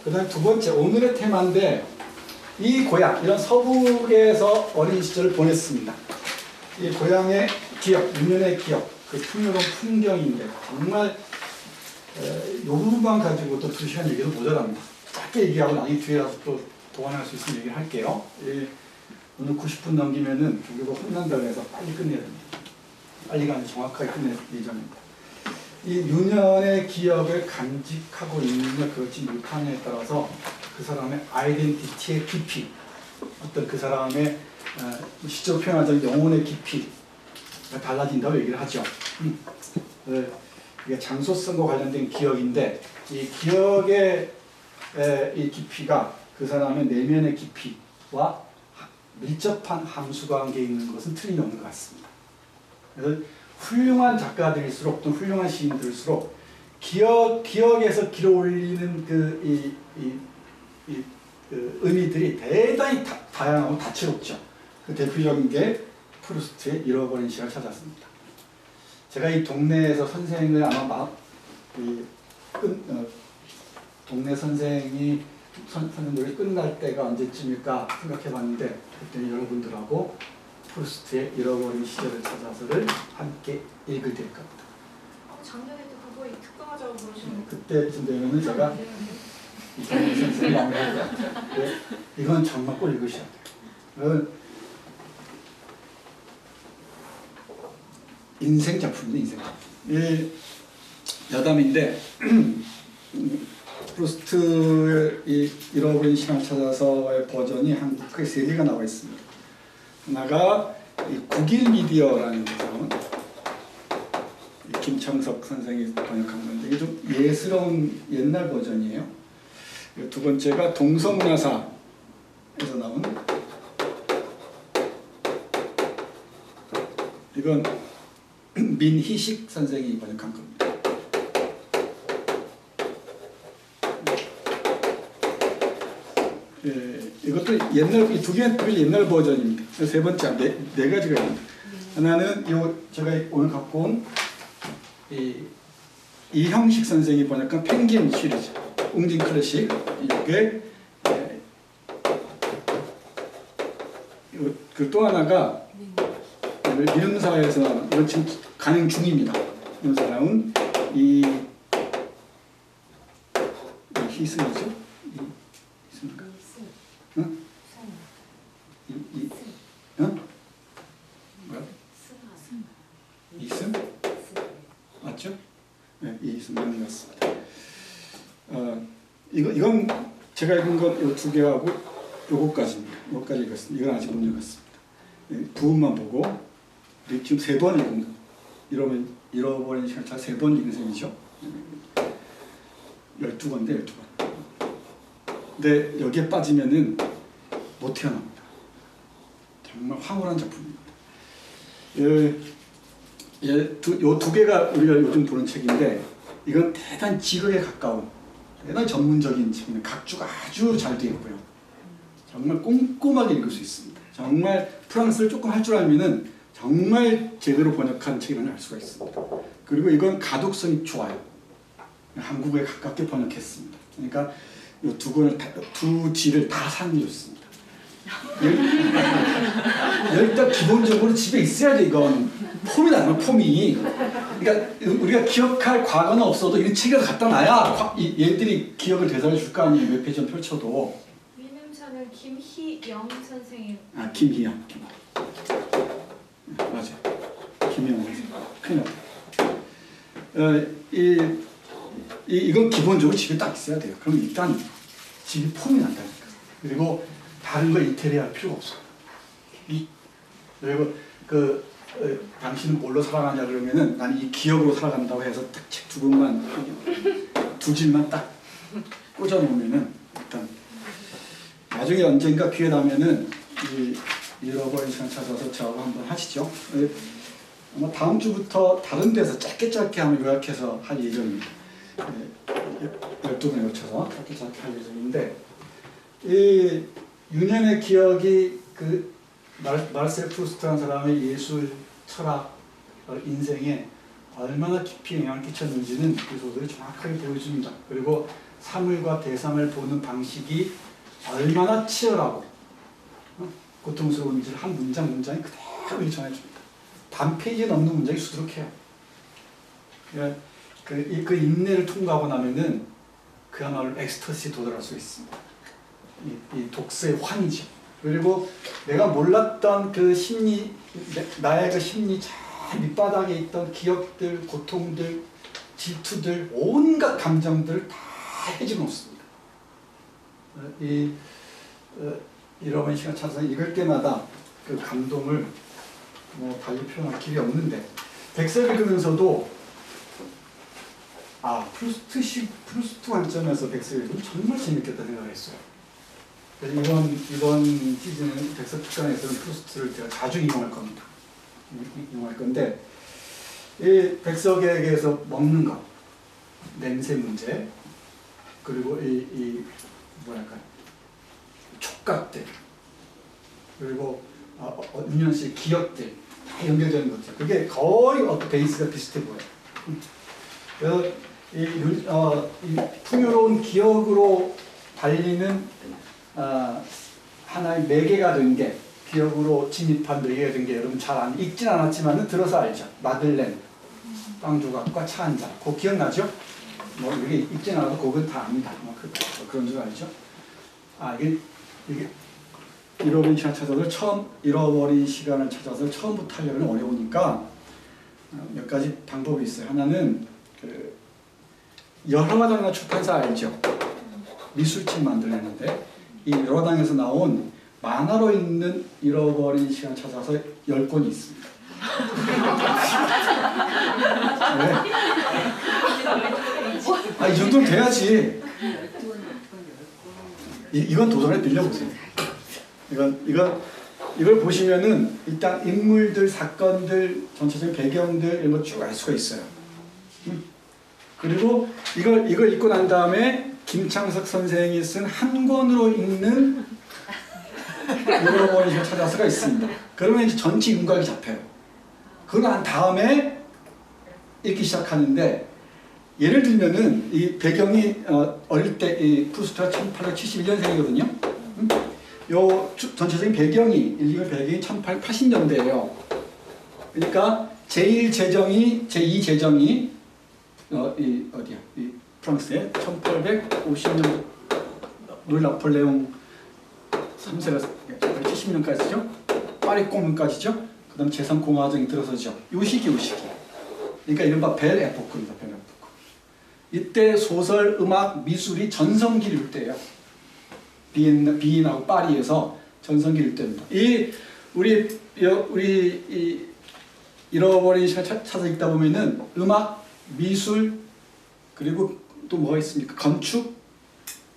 그 다음에 두 번째, 오늘의 테마인데, 이 고향, 이런 서북에서 어린 시절을 보냈습니다. 이 고향의 기억, 유년의 기억, 그 풍요로운 풍경인데, 정말, 요 부분만 가지고도 2시간 얘기도 모자랍니다. 짧게 얘기하고 나중에 뒤에 가서 또 보완할 수 있으면 얘기를 할게요. 오늘 90분 넘기면은 교육을 혼난다고 해서 빨리 끝내야 됩니다. 빨리 가면 정확하게 끝낼 예정입니다. 이 유년의 기억을 간직하고 있느냐 그렇지 못하느냐에 따라서 그 사람의 아이덴티티의 깊이, 어떤 그 사람의 시적으로 표현하자면 영혼의 깊이가 달라진다고 얘기를 하죠. 이게 장소성과 관련된 기억인데, 이 기억의 이 깊이가 그 사람의 내면의 깊이와 밀접한 함수관계에 있는 것은 틀림없는 것 같습니다. 그래서 훌륭한 작가들일수록 또 훌륭한 시인들일수록 기억에서 길어올리는 그 의미들이 대단히 다양하고 다채롭죠. 그 대표적인 게 프루스트의 잃어버린 시간을 찾았습니다. 제가 이 동네에서 선생을 아마 동네 선생들이 끝날 때가 언제쯤일까 생각해봤는데, 그때 여러분들하고 프루스트의 잃어버린 시절을 찾아서를 함께 읽을 때일 겁니다. 작년에도 그거에 특강하자고 그러시는 그때쯤 되면은 제가 이상민 선생님이 아무래도 이건 정말 꼭 읽으셔야 돼요. 인생 작품입니다. 인생 작품. 여담인데 프루스트의 잃어버린 시간을 찾아서의 버전이 한국에 3개가 나와 있습니다. 하나가 국일 미디어라는 데서 김창석 선생이 번역한 건데, 이게 좀 예스러운 옛날 버전이에요. 두 번째가 동서문화사에서 나온, 이건 민희식 선생이 번역한 겁니다. 이것도 옛날, 이 두 개는 옛날 버전입니다. 세 번째, 네 가지가 있습니다. 하나는 제가 오늘 갖고 온 이형식 선생이 번역한 펭귄 시리즈, 웅진 클래식. 이게 그 또 하나가 민음사에서 이건 지금 간행 중입니다. 민음사 나온 희승이죠? 희승인가? 응? 뭐야? 이승? 맞죠? 네, 이승 맞는 것 같습니다. 이건 제가 읽은 건 이 2개하고 요거까지입니다. 요거까지 읽었습니다. 이건 아직 못 읽었습니다. 네, 부분만 보고 지금 3번 읽은 거. 잃어버린 시간 3번 읽은 셈이죠. 12번인데 12번. 근데 여기에 빠지면은 못 태어납니다. 정말 황홀한 작품입니다. 요 2개가 우리가 요즘 보는 책인데, 이건 대단히 지극에 가까운, 대단히 전문적인 책입니다. 각주가 아주 잘 되어 있고요. 정말 꼼꼼하게 읽을 수 있습니다. 정말 프랑스를 조금 할 줄 알면은 정말 제대로 번역한 책이라는 알 수가 있습니다. 그리고 이건 가독성이 좋아요. 한국에 가깝게 번역했습니다. 그러니까 이 2지를 다 사는 게 좋습니다. 일단 기본적으로 집에 있어야 돼. 이건 폼이 나요. 폼이. 그러니까 우리가 기억할 과거는 없어도 이 책을 갖다 놔야 얘들이 기억을 되살려 줄 거 아니에요. 몇 페이지 펼쳐도. 민음사는 김희영 선생님. 김희영. 맞아. 김희영 선생님. 큰일 났다. 이건 기본적으로 집에 딱 있어야 돼요. 그럼 일단 집이 폼이 난다니까. 그리고 다른 걸 이태리할 필요가 없어요. 그리고 당신은 뭘로 살아가냐 그러면은 나는 이 기억으로 살아간다고 해서 딱 책 2권만 2질만 딱 꽂아 놓으면은 일단 나중에 언젠가 기회 나면은 잃어버린 시간 찾아서 저하고 한번 하시죠. 아마 다음 주부터 다른 데서 짧게 한번 요약해서 할 예정입니다. 12번에 걸쳐서 짧게 할 예정인데, 이 유년의 기억이 그 마르셀 프루스트라는 사람의 예술, 철학, 인생에 얼마나 깊이 영향을 끼쳤는지는 이 소설이 정확하게 보여줍니다. 그리고 사물과 대상을 보는 방식이 얼마나 치열하고 고통스러운지를 한 문장이 그대로 전해줍니다. 반 페이지 넘는 문장이 수두룩해요. 그 인내를 통과하고 나면은 그야말로 엑스터시에 도달할 수 있습니다. 이 독서의 환이죠. 그리고 내가 몰랐던 그 심리, 나의 그 심리 저 밑바닥에 있던 기억들, 고통들, 질투들, 온갖 감정들을 다 해주고 놓습니다. 이러한 시간 찾아서 읽을 때마다 그 감동을 달리 표현할 길이 없는데, 백설 읽으면서도 프루스트 관점에서 백설 읽으면 정말 재밌겠다 생각했어요. 이번 시즌은 백설 특강에서는 프루스트를 제가 자주 이용할 겁니다. 이용할 건데, 이 백석에게서 먹는 것, 냄새 문제, 그리고 뭐랄까, 촉각들, 그리고 윤현 씨의 기억들, 다 연결되는 것들. 그게 거의 베이스가 비슷해 보여요. 그래서 이 풍요로운 기억으로 달리는 하나의 매개가 된 게, 기억으로 진입한 매개가 된 게 여러분 잘 읽진 않았지만 들어서 알죠. 마들렌, 빵 조각과 차 한 잔. 그거 기억나죠? 이게 읽진 않아도 그건 다 압니다. 그런 줄 알죠? 이게 잃어버린 시간 찾아서 잃어버린 시간을 찾아서 처음부터 하려면 어려우니까 몇 가지 방법이 있어요. 하나는 여러마당이나 출판사 알죠? 미술책 만들었는데 이 여러마당에서 나온 만화로 있는 잃어버린 시간 찾아서 10권이 있습니다. 이 정도는 돼야지. 이건 도전에 빌려보세요. 이걸 보시면은 일단 인물들, 사건들, 전체적인 배경들 이런 거 쭉 알 수가 있어요. 그리고 이걸 읽고 난 다음에 김창석 선생이 쓴 한 권으로 읽는 잃어버린 시간 찾아서가 있습니다. 그러면 이제 전체 윤곽이 잡혀요. 그거 난 다음에 읽기 시작하는데, 예를 들면은 이 배경이 어릴 때 이 프루스트가 1871년생이거든요. 요 전체적인 배경이 읽는 배경이 1880년대예요. 그러니까 제2 제정이 이 프랑스에 1850년 루이 나폴레옹 3세가 70년까지죠. 파리 공문까지죠. 그 다음 제3공화정이 들어서죠. 요 시기. 그러니까 이른바 벨 에포크입니다. 벨 에포크. 이때 소설, 음악, 미술이 전성기일 때예요. 비엔하고 파리에서 전성기일 때입니다. 우리 잃어버린 시간 찾아 읽다 보면은 음악, 미술, 그리고 또 뭐가 있습니까? 건축,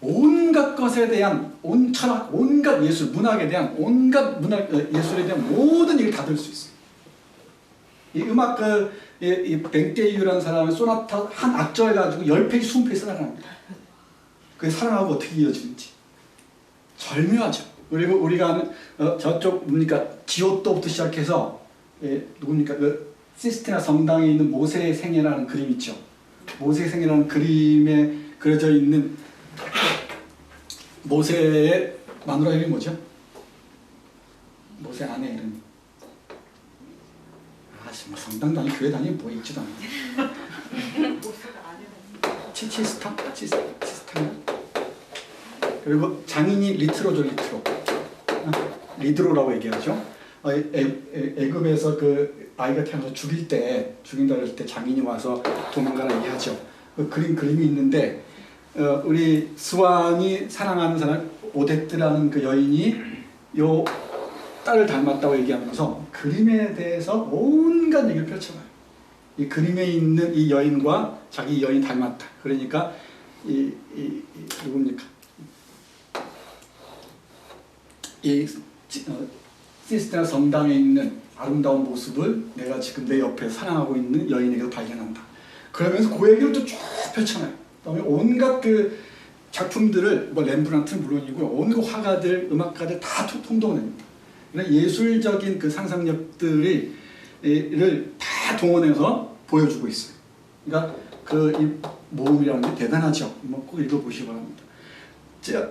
온갖 것에 대한 철학, 온갖 예술, 문학에 대한 온갖 예술에 대한 모든 얘기를 다 들을 수 있어요. 이 음악 이 뱅테이유라는 사람은 소나타 한 악절 가지고 10페이지, 20페이지 써나갑니다. 그게 사랑하고 어떻게 이어지는지 절묘하죠. 그리고 우리가 아는 저쪽 뭡니까 지오토부터 시작해서 누굽니까 그 시스티나 성당에 있는 모세의 생애라는 그림 있죠. 모세의 생애라는 그림에 그려져 있는 모세의 마누라 이름이 뭐죠? 모세 아내 이름. 정말 성당도 아니고 교회 다니면 뭐 있지도 않아. 치스타? 그리고 장인이 리트로죠, 리트로. 리드로라고 얘기하죠. 애굽에서 그 아이가 태어나서 죽인다 그럴 때 장인이 와서 도망가라 얘기하죠. 그 그림이 있는데 우리 스완이 사랑하는 사람 오데트라는 그 여인이 요 딸을 닮았다고 얘기하면서 그림에 대해서 온갖 얘기를 펼쳐봐요. 이 그림에 있는 이 여인과 자기 여인이 닮았다. 그러니까 누굽니까? 시스테나 성당에 있는 아름다운 모습을 내가 지금 내 옆에 사랑하고 있는 여인에게서 발견한다. 그러면서 그 얘기를 또 쭉 펼쳐놔요. 그다음에 온갖 그 작품들을 렘브란트는 물론이고 온갖 화가들, 음악가들 다 통동합니다. 예술적인 그 상상력들을 다 동원해서 보여주고 있어요. 그러니까 그 이 모음이라는 게 대단하죠. 꼭 읽어보시기 바랍니다.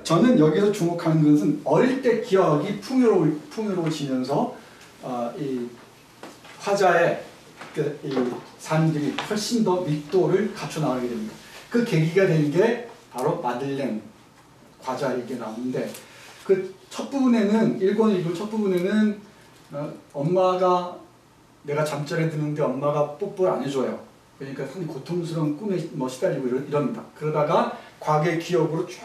저는 여기서 주목하는 것은 어릴 때 기억이 풍요로워지면서 이 화자의 이 산들이 훨씬 더密도를 갖춰 나가게 됩니다. 그 계기가 된 게 바로 마들렌 과자 얘기 나오는데 그 첫 부분에는 1권 읽을 첫 부분에는 엄마가 내가 잠자리에 드는데 엄마가 뽀뽀를 안 해줘요. 그러니까 상당히 고통스러운 꿈에 시달리고 이럽니다. 그러다가 과거의 기억으로 쭉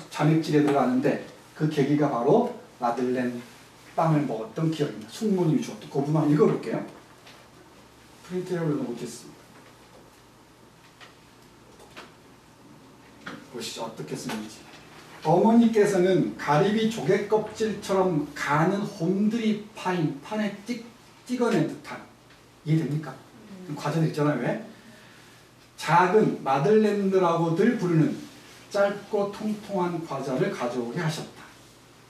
잠입질에 들어가는데 그 계기가 바로 마들렌 빵을 먹었던 기억입니다. 숙모님이 주었던 그 부분 한번 읽어볼게요. 프린트에 올려놓겠습니다. 보시죠. 어떻게 쓰는지. 어머니께서는 가리비 조개 껍질처럼 가는 홈들이 파인 판에 찍어낸 듯한, 이해됩니까? 과정이 있잖아요. 왜? 작은 마들렌느라고들 부르는 짧고 통통한 과자를 가져오게 하셨다.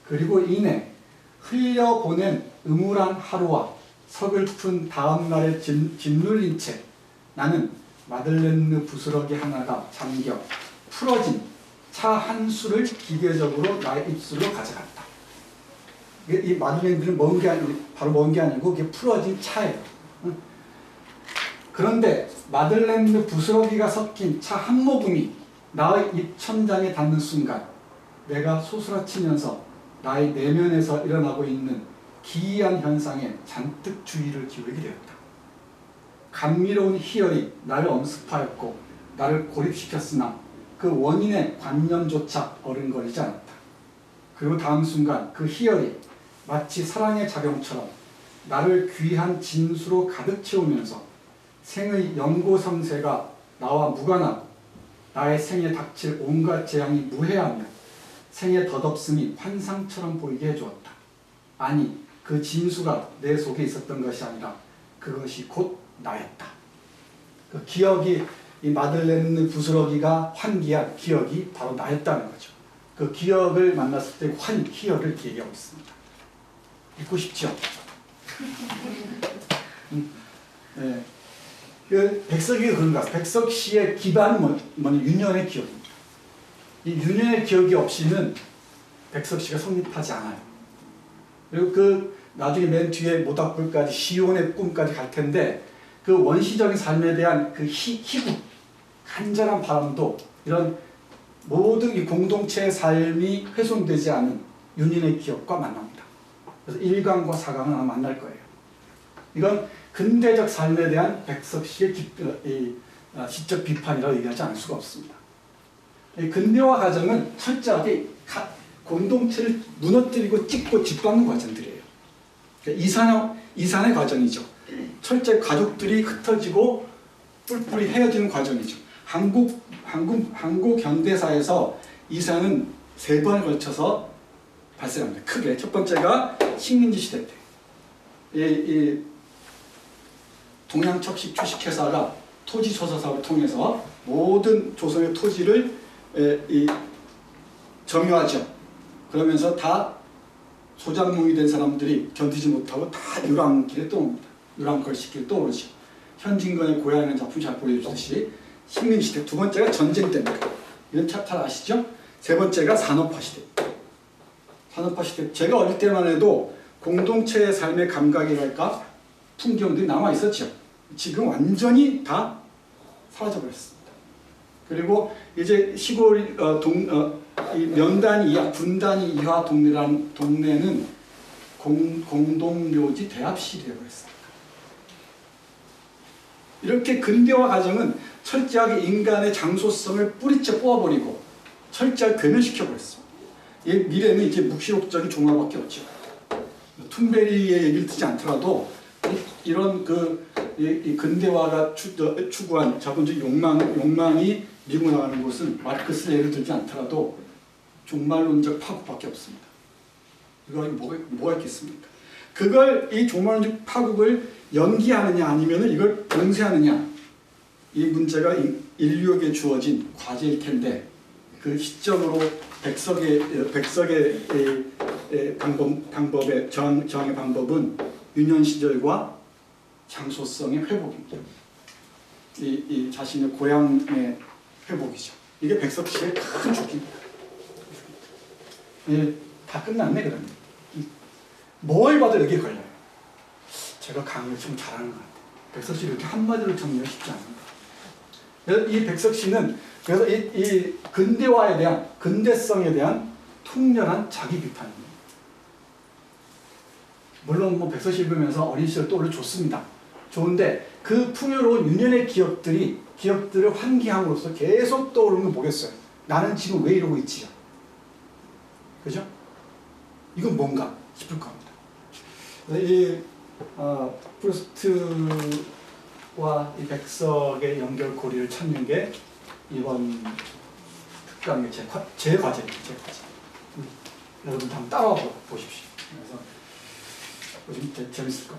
그리고 이내 흘려보낸 음울한 하루와 서글픈 다음날에 짓눌린 채 나는 마들렌느 부스러기 하나가 잠겨 풀어진 차 한 수를 기계적으로 나의 입술로 가져갔다. 이 마들렌느는 먹은 게 바로 먹은 게 아니고 그게 풀어진 차예요. 그런데 마들렌느 부스러기가 섞인 차 한 모금이 나의 입천장에 닿는 순간 내가 소스라치면서 나의 내면에서 일어나고 있는 기이한 현상에 잔뜩 주의를 기울이게 되었다. 감미로운 희열이 나를 엄습하였고 나를 고립시켰으나 그 원인의 관념조차 어른거리지 않았다. 그리고 다음 순간 그 희열이 마치 사랑의 작용처럼 나를 귀한 진수로 가득 채우면서 생의 연고성세가 나와 무관하고 나의 생에 닥칠 온갖 재앙이 무해하며 생의 덧없음이 환상처럼 보이게 해주었다. 아니, 그 진수가 내 속에 있었던 것이 아니라 그것이 곧 나였다. 그 기억이, 이 마들렌느 부스러기가 환기한 기억이 바로 나였다는 거죠. 그 기억을 만났을 때 희열을 얘기하고 있습니다. 읽고 싶죠? 네. 그 백석이가 그런가? 백석 씨의 기반은 윤현의 기억입니다. 이 윤현의 기억이 없이는 백석 씨가 성립하지 않아요. 그리고 그 나중에 맨 뒤에 모닥불까지 시온의 꿈까지 갈 텐데 그 원시적인 삶에 대한 그 희구, 간절한 바람도 이런 모든 이 공동체의 삶이 훼손되지 않은 윤현의 기억과 만납니다. 그래서 1강과 4강은 아마 만날 거예요. 이건 근대적 삶에 대한 백석 씨의 지적 비판이라고 얘기하지 않을 수가 없습니다. 이 근대화 과정은 철저하게 공동체를 무너뜨리고 찢고 짓밟는 과정들이에요. 그러니까 이산의 과정이죠. 철저히 가족들이 흩어지고 뿔뿔이 헤어지는 과정이죠. 한국 현대사에서 이산은 3번에 걸쳐서 발생합니다. 크게. 첫 번째가 식민지 시대 때. 이 동양척식 주식회사가 토지 소사 사업을 통해서 모든 조선의 토지를 점유하죠. 그러면서 다 소작농이 된 사람들이 견디지 못하고 다 유랑길에 떠옵니다. 유랑걸식길에 떠오르죠. 현진건의 고향이라는 작품 잘 보여주듯이 식민시대. 두 번째가 전쟁 때입니다. 이건 잘 아시죠? 세 번째가 산업화 시대. 산업화 시대. 제가 어릴 때만 해도 공동체의 삶의 감각이랄까 풍경들이 남아 있었죠. 지금 완전히 다 사라져버렸습니다. 그리고 이제 시골 면단 이하, 분단 이하 동네는 공동묘지 대합실이 되어버렸습니다. 이렇게 근대화 과정은 철저하게 인간의 장소성을 뿌리째 뽑아버리고 철저하게 괴멸시켜버렸습니다. 이 미래는 이제 묵시록적인 종말밖에 없죠. 툰베리의 얘기를 듣지 않더라도 이런 이 근대화가 추구한 자본주의 욕망이 밀고 나가는 곳은 마르크스의 예를 들지 않더라도 종말론적 파국밖에 없습니다. 이거 뭐가 있겠습니까? 이 종말론적 파국을 연기하느냐 아니면 이걸 봉쇄하느냐, 이 문제가 인류에게 주어진 과제일 텐데 그 시점으로 백석의 방법의 저항의 방법은 유년 시절과 장소성의 회복입니다. 이 자신의 고향의 회복이죠. 이게 백석시의 큰 죽입니다. 다 끝났네 그러면. 뭘 봐도 여기에 걸려요. 제가 강의를 좀 잘하는 것 같아요. 백석시 이렇게 한마디로 정리하기 쉽지 않습니다. 그래서 이 백석시는 그래서 이 근대화에 대한 근대성에 대한 통렬한 자기 비판입니다. 물론 뭐 백석시 읽으면서 어린 시절 떠올려 좋습니다. 좋은데 그 풍요로운 유년의 기억들을 환기함으로써 계속 떠오르는 거 뭐겠어요? 나는 지금 왜 이러고 있지? 그죠? 이건 뭔가 싶을 겁니다. 이 프루스트와 이 백석의 연결고리를 찾는 게 이번 특강의 제 과제입니다. 제 과제. 여러분 한번 따라와 보십시오. 그래서 요즘 재밌을 겁니다.